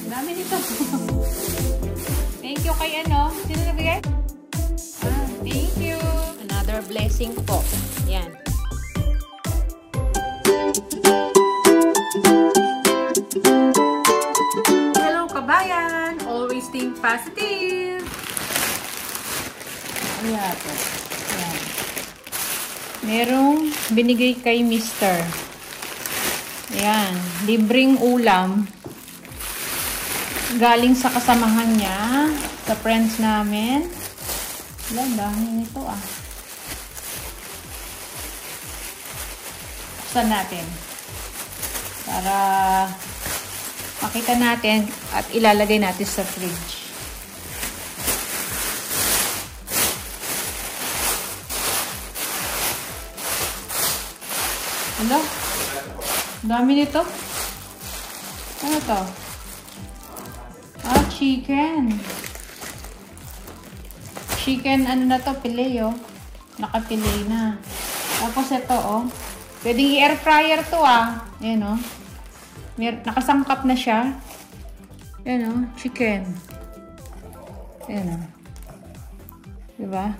Dami nito. Thank you kay ano. Sino nabigay? Thank you. Another blessing po. Yan. Hello kabayan. Always think positive. Ayan po. Yan. Merong binigay kay Mr. Ayan. Libreng ulam. Galing sa kasamahan niya, sa friends namin. Wala, dami nito ah. Buksan natin. Para makita natin at ilalagay natin sa fridge. Ano? Dami nito. Ano to? Chicken. Chicken, ano na to? Fillet, oh. Nakapilay na. Tapos ito, oh. Pwedeng i-air fryer to, ah. Ayan, oh. Nakasangkap na siya. Ayan, oh. Chicken. Ayan, oh. Diba?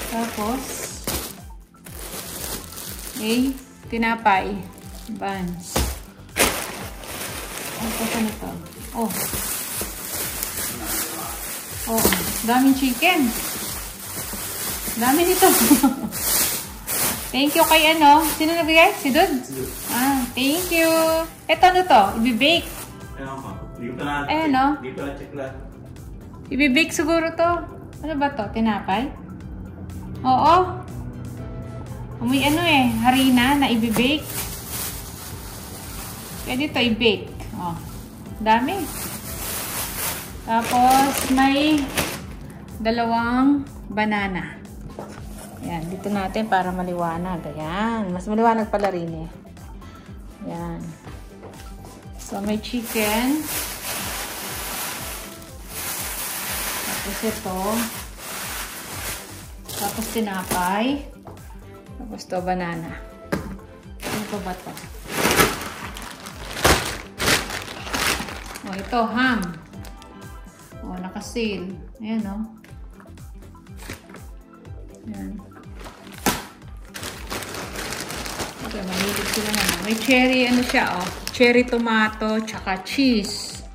Tapos, tinapay. Buns. Ano to? Oh. Oh, daming chicken. Dami nito. Thank you kay ano? Sino nabigay? Si Dud? Thank you. Ito ano to? Ibi-bake. Ayan o. Ibi-bake siguro to. Ano ba to? Tinapay? Oo. May ano harina na ibi-bake. Pwede to i-bake. Oh, dami. Tapos, may dalawang banana. Ayan, dito natin para maliwanag. Ayan, mas maliwanag pala rin eh. Ayan. So, may chicken. Tapos ito. Tapos tinapay. Tapos to banana. Ano pa ba to? Oh, ito, ham. Oh, naka-sale. Ayan, oh. Ayan. Okay, mahilig sila naman. May cherry, ano siya, oh. Cherry tomato, tsaka cheese.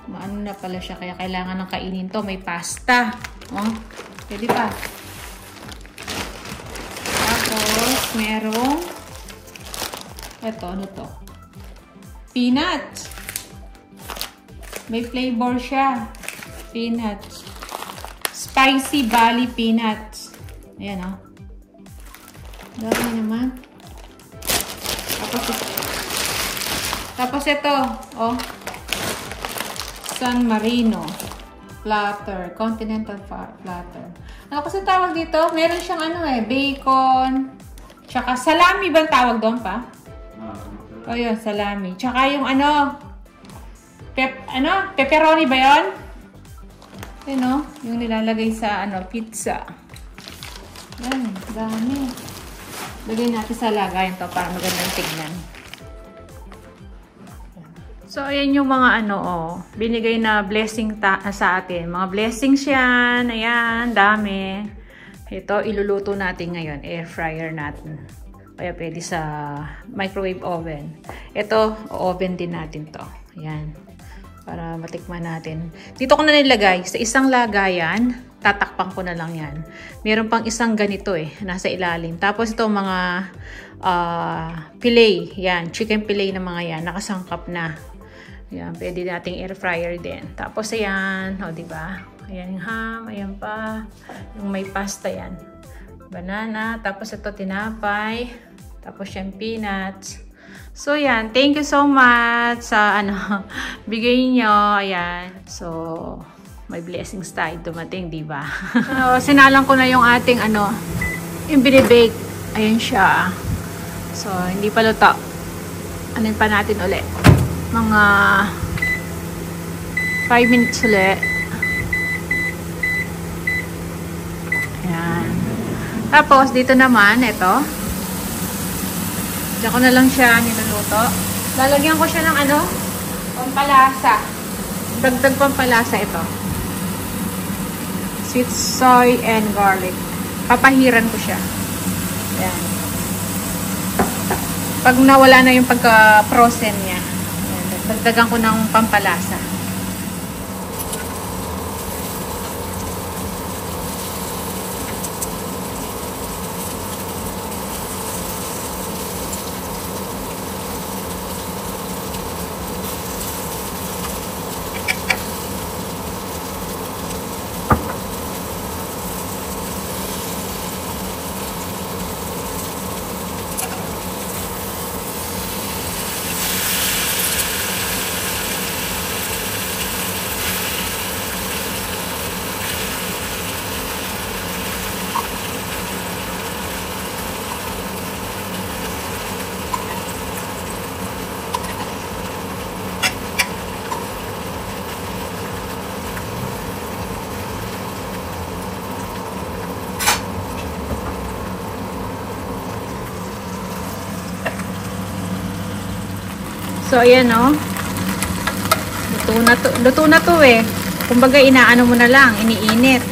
Maano na pala siya. Kaya kailangan ng kainin to. May pasta. Oh, pwede pa. Tapos, merong ito, ano to? Peanuts. May flavor siya. Peanuts. Spicy Bali peanuts. Ayan, oh. Dami naman. Tapos ito, oh. San Marino platter. Continental platter. Ano kasi tawag dito? Meron siyang ano bacon. Tsaka salami ba tawag doon pa? O yun, salami. Tsaka yung pepperoni ba yun? Yun o, yung nilalagay sa pizza. Yan, dami. Lagay natin sa lagayan to para magandang tignan. So, ayan yung mga binigay na blessing sa atin. Mga blessings yan. Ayan, dami. Ito, iluluto natin ngayon. Air fryer natin. Kaya pwede sa microwave oven. Ito, oven din natin to. Ayan. Para matikman natin. Dito ko na nilagay. Sa isang lagayan, tatakpan ko na lang yan. Meron pang isang ganito nasa ilalim. Tapos ito mga fillet. Yan. Chicken fillet na mga yan. Nakasangkap na. Ayan. Pwede nating air fryer din. Tapos ayan. O, diba? Ayan yung ham. Ayan pa. Yung may pasta yan. Banana. Tapos ito tinapay. Tapos yung peanuts. So, yan. Thank you so much sa bigay nyo. Ayan. So, may blessings tayo dumating, diba? Sinalang ko na yung ating yung binibake. Ayan siya. So, hindi pa luto. Anin pa natin ulit. Mga 5 minutes ulit. Ayan. Tapos, dito naman, ito. Diyan ko na lang siya niluluto. Lalagyan ko siya ng ano? Pampalasa. Dagdag pampalasa ito. Sweet soy and garlic. Papahiran ko siya. Ayan. Pag nawala na yung pagka-frozen niya, ayan, dagdagan ko ng pampalasa. So, ayan o. Luto na to eh. Kumbaga, inaano mo na lang. Iniinit.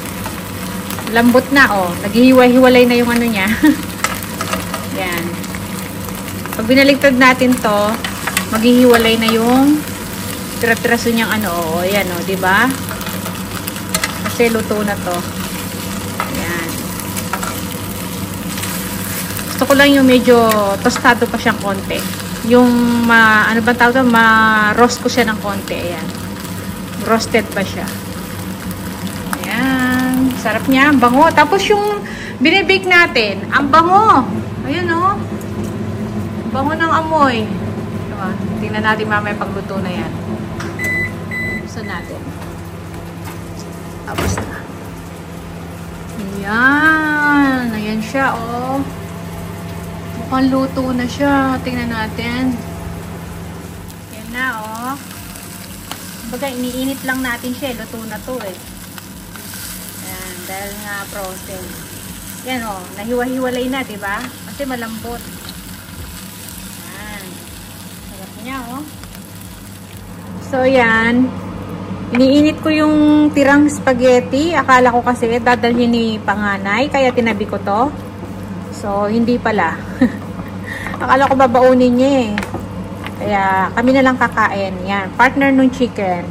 Lambot na o. Naghihiwa-hiwalay na yung ano niya. Yan. Pag binaligtad natin to, maghihiwalay na yung tira-tiraso niyang ano o. Ayan o. Diba? Kasi luto na to. Ayan. Gusto ko lang yung medyo tostado pa siyang konti. Yung ano ba tawag ito? Ma-roast ko siya ng konti. Ayan. Roasted pa siya. Ayan. Sarap niya. Ang bango. Tapos yung binibake natin, ang bango. Ayan o. Bango ng amoy. Diba? Tingnan natin mamaya pagluto na yan. Buksan natin. Tapos na. Ayan. Ayan siya o. Mukhang luto na siya. Tingnan natin. Yan na, oh. Baga, iniinit lang natin siya. Luto na to, eh. Ayan, dahil nga frozen. Yan, oh. Nahiwa-hiwalay na, diba? Kasi malambot. Ayan. Sarap niya, oh. So, yan. Iniinit ko yung tirang spaghetti. Akala ko kasi dadalhin ni panganay. Kaya tinabi ko to. So, hindi pala. Akala ko babaunin niya eh. Kaya, kami na lang kakain. Yan. Partner nung chicken.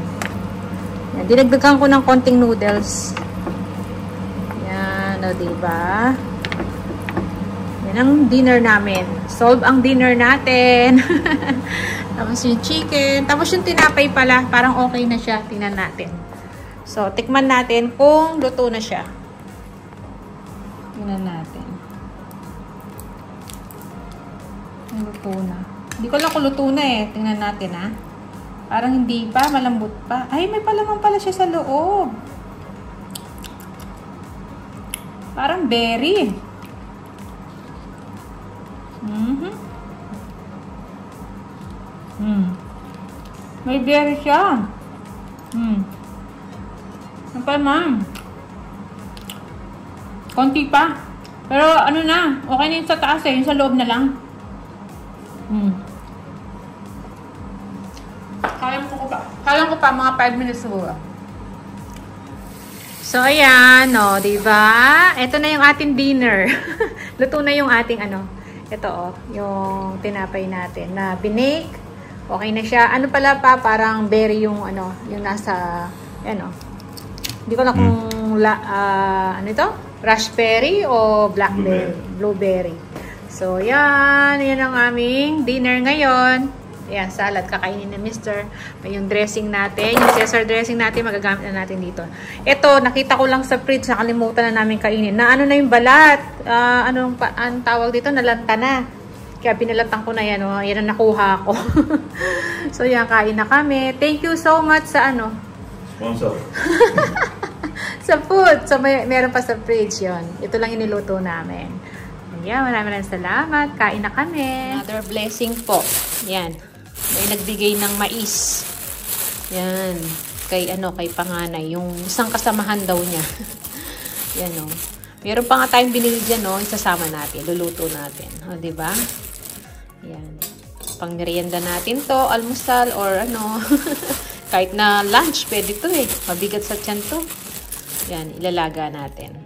Yan. Dinagdagan ko ng konting noodles. Yan. O, diba? Yan ang dinner namin. Solve ang dinner natin. Tapos yung chicken. Tapos yung tinapay pala. Parang okay na siya. Tingnan natin. So, tikman natin kung luto na siya. Tingnan natin. Luto na. Hindi ko lang kung luto na eh. Tingnan natin ha. Parang hindi pa. Malambot pa. Ay, may palaman pala siya sa loob. Parang berry. May berry siya. Ano pa ma'am? Konti pa. Pero ano na. Okay na yung sa taas eh. Yung sa loob na lang. Kaya ko pa mga 5 minutes siguro. So ayan, no, 'di ba? Ito na yung ating dinner. Luto na yung ating ano. Ito oh, yung tinapay natin na binake. Okay na siya. Ano pala pa, parang berry yung ano, yung nasa ano. Hindi ko na kung ano ito? Raspberry o blackberry, blueberry. So, yan. Yan ang aming dinner ngayon. Ayan, salad. Kakainin na Mr. Yung dressing natin. Yung Caesar dressing natin, magagamit na natin dito. Ito, nakita ko lang sa fridge. Nakalimutan na namin kainin. Na ano na yung balat? Anong tawag dito? Nalanta na. Kaya pinalatan ko na yan. Oh. Yan ang nakuha ko. So, yan. Kain na kami. Thank you so much sa ano. Sponsor. Sa food. So, meron pa sa fridge yon. Ito lang iniluto namin. Ayan, maraming salamat. Kain na kami. Another blessing po. Yan. May nagbigay ng mais. Yan. Kay panganay. Yung isang kasamahan daw niya. Yan o. Meron pa nga tayong binili dyan o. Isasama natin. Luluto natin. O, diba? Yan. Pang merienda natin to, almusal or ano. Kahit na lunch, pwede to eh. Mabigat sa tiyan to. Yan, ilalaga natin.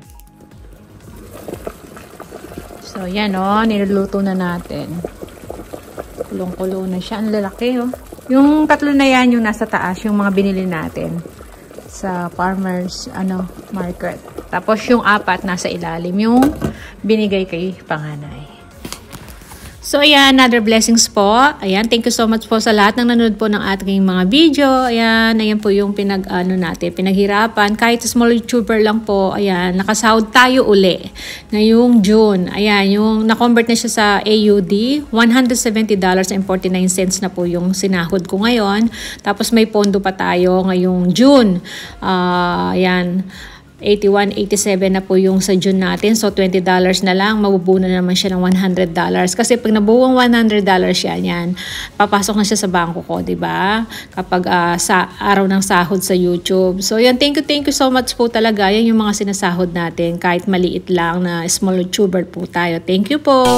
So, yan o. Niluluto na natin. Kulong-kulo na siya. Ang lalaki o. Yung tatlo na yan, yung nasa taas, yung mga binili natin sa farmers market. Tapos yung apat nasa ilalim, yung binigay kay panganay. So, ayan, another blessings po. Ayan, thank you so much po sa lahat ng nanonood po ng ating mga video. Ayan po yung pinaghirapan. Kahit small YouTuber lang po, ayan, nakasahod tayo uli ngayong June. Ayan, yung na-convert na siya sa AUD, $170.49 na po yung sinahod ko ngayon. Tapos may pondo pa tayo ngayong June. Ayan, 81-87 na po yung sa June natin. So, $20 na lang. Mabubuo na naman siya ng $100. Kasi pag nabuo ang $100 yan, papasok na siya sa bangko ko, diba? Kapag sa araw ng sahod sa YouTube. So, yan. Thank you so much po talaga. Yan yung mga sinasahod natin. Kahit maliit lang na small YouTuber po tayo. Thank you po!